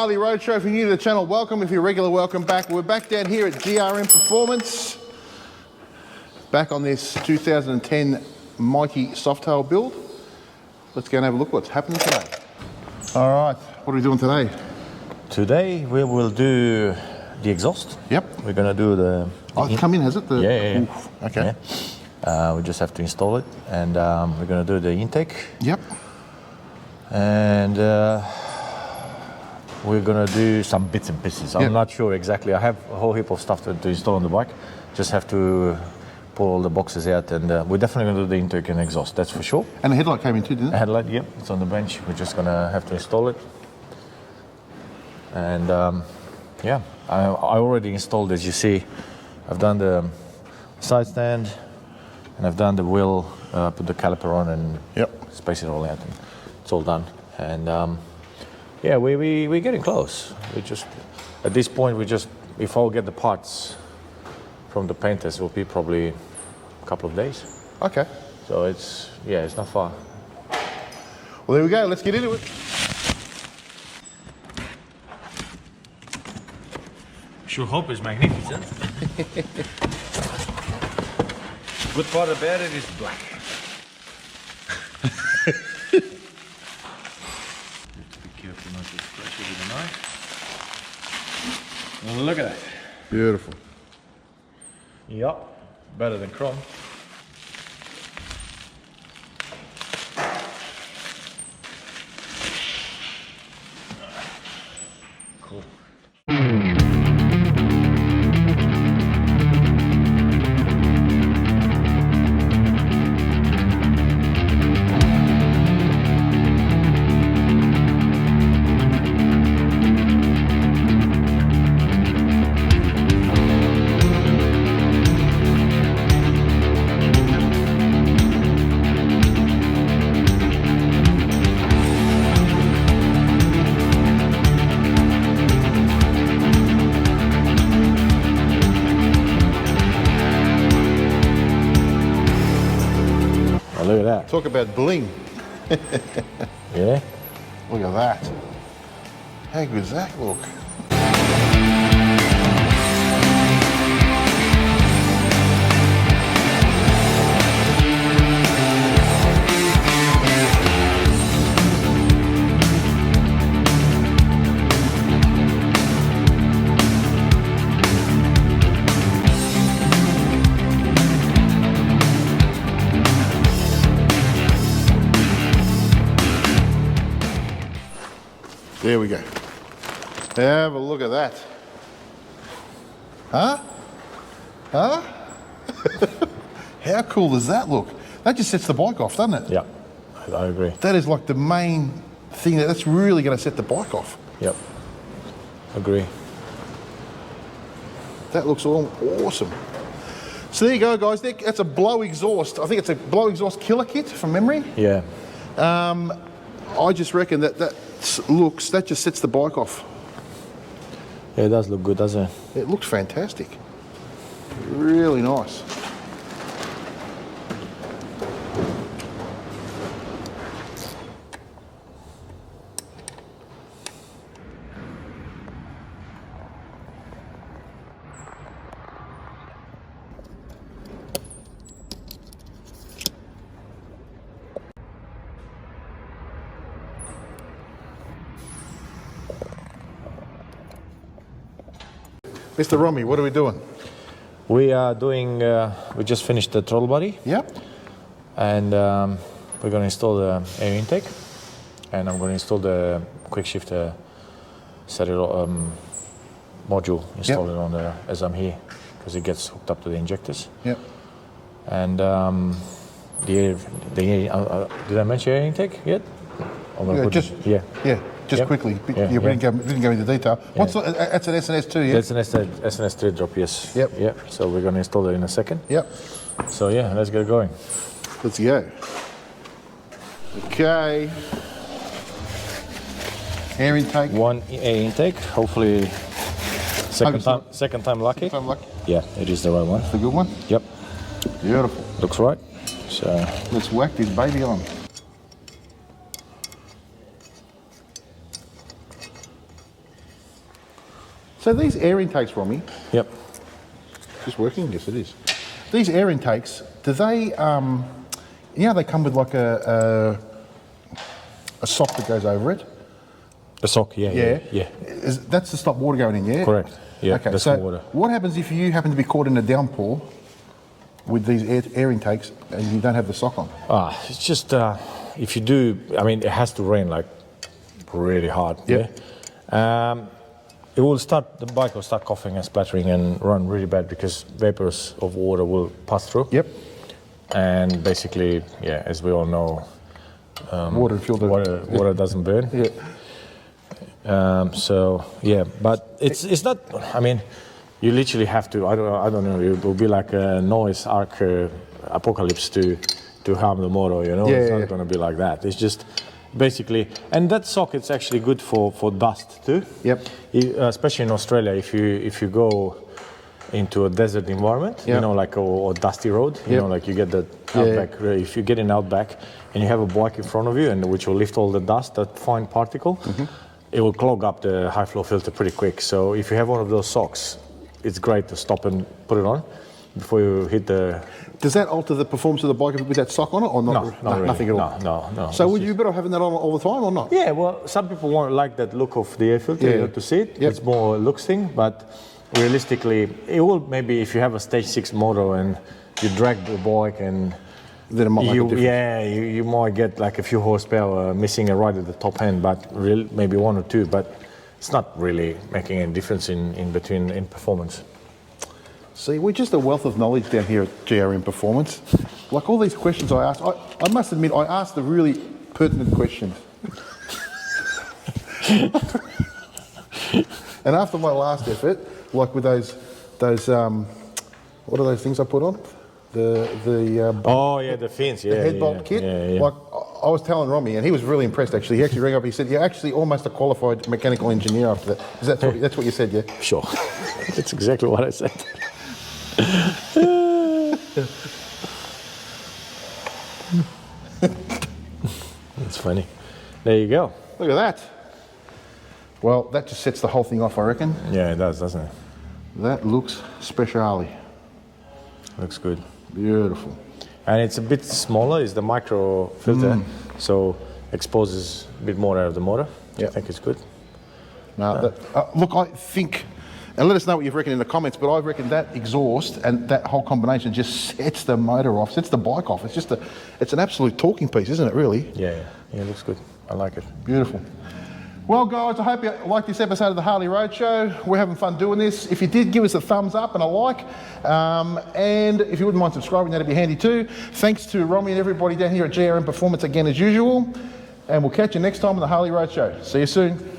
Harley Roadshow. If you're new to the channel, welcome. If you're regular, welcome back. We're back down here at GRM Performance. Back on this 2010 Mighty Softail build. Let's go and have a look what's happening today. All right, what are we doing today? Today we will do the exhaust. Yep. We're gonna do the Oh, it's come in, has it? Yeah. Oof, okay. Yeah. We just have to install it, and we're gonna do the intake. Yep. And we're gonna do some bits and pieces. I'm not sure exactly. I have a whole heap of stuff to install on the bike. Just have to pull all the boxes out, and we're definitely gonna do the intake and exhaust. That's for sure. And the headlight came in too, didn't it? The headlight, yep, it's on the bench. We're just gonna have to install it. And yeah, I already installed, as you see. I've done the side stand, and I've done the wheel, put the caliper on, and space it all out. And it's all done. And yeah, we're getting close. We just, at this point, if I'll get the parts from the painters, it will be probably a couple of days. Okay. So it's not far. Well, there we go. Let's get into it. Sure hope is magnificent. Good part about it is black. Be careful not to scratch it with a knife. Well, look at that. Beautiful. Yup, better than chrome. Cool. Look at that. Talk about bling. Yeah? Look at that. How good does that look? There we go. Have a look at that. Huh? Huh? How cool does that look? That just sets the bike off, doesn't it? Yeah, I agree. That is like the main thing that's really going to set the bike off. Yep, agree. That looks all awesome. So there you go, guys. That's a blow exhaust. I think it's a blow exhaust killer kit from memory. Yeah. I just reckon that just sets the bike off. Yeah, it does look good, doesn't it? It looks fantastic. Really nice. Mr. Romy, what are we doing? We are doing, we just finished the throttle body. Yep. And we're going to install the air intake. And I'm going to install the quick shifter module, install it on there as I'm here, because it gets hooked up to the injectors. Yep. And did I mention air intake yet? Just quickly. We didn't go into detail. What's that's an SNS2, yeah? That's an SNS3 drop, yes. Yep. Yep. So we're going to install it in a second. Yep. So yeah, let's get going. Let's go. Okay. Air intake. One air intake, hopefully second time lucky. Second time lucky? Yeah, it is the right one. That's the good one? Yep. Beautiful. Looks right. So let's whack this baby on. So these air intakes, Romy, Yep. just working? Yes, it is. These air intakes, do they, they come with like a sock that goes over it? The sock, yeah. That's to stop water going in, yeah? Correct. Yeah, Okay, that's so water. what happens if you happen to be caught in a downpour with these air intakes and you don't have the sock on? It's just, if you do, I mean, it has to rain like really hard. Yep. Yeah. It will start, the bike will start coughing and splattering and run really bad because vapors of water will pass through. Yep. And basically, yeah, as we all know, Water and fuel. water doesn't burn. Yeah. So yeah, but it's not. I mean, you literally have to. I don't know. It will be like a Noah's Ark apocalypse to harm the motor. You know, it's not going to be like that. It's just basically, and that socket's actually good for dust too. Yep. Especially in Australia, if you go into a desert environment, you know, like a dusty road, you know, like you get the outback. If you get in outback and you have a bike in front of you, and which will lift all the dust, that fine particle, it will clog up the high flow filter pretty quick. So if you have one of those socks, it's great to stop and put it on before you hit the. Does that alter the performance of the bike with that sock on it, or not? No, not really. Nothing at all. No. So would you better having that on all the time, or not? Yeah, well, some people won't like that look of the air filter. You have to see it. It's more a looks thing, but realistically, it will maybe if you have a stage 6 motor and you drag the bike and then it might make a difference. you might get like a few horsepower missing right at the top end, but maybe 1 or 2, but it's not really making any difference in between in performance. See, we're just a wealth of knowledge down here at GRM Performance. Like all these questions I asked, I must admit I asked the really pertinent questions. And after my last effort, like with those what are those things I put on? The fins, the head bolt kit. Yeah. Like I was telling Romy, and he was really impressed. Actually, he actually rang up. He said, "You're actually almost a qualified mechanical engineer after that." Is that's what you said? Yeah. Sure. That's exactly what I said. That's funny. There you go. Look at that. Well, that just sets the whole thing off, I reckon. Yeah, it does, doesn't it? That looks special. Looks good. Beautiful. And it's a bit smaller, it's the micro filter, so exposes a bit more out of the motor. I think it's good. Now, look, I think, and let us know what you've reckoned in the comments, but I reckon that exhaust and that whole combination just sets the motor off, sets the bike off. It's just it's an absolute talking piece, isn't it, really? Yeah, it looks good. I like it. Beautiful. Well, guys, I hope you liked this episode of the Harley Roadshow. We're having fun doing this. If you did, give us a thumbs up and a like. And if you wouldn't mind subscribing, that'd be handy too. Thanks to Romy and everybody down here at GRM Performance again as usual. And we'll catch you next time on the Harley Roadshow. See you soon.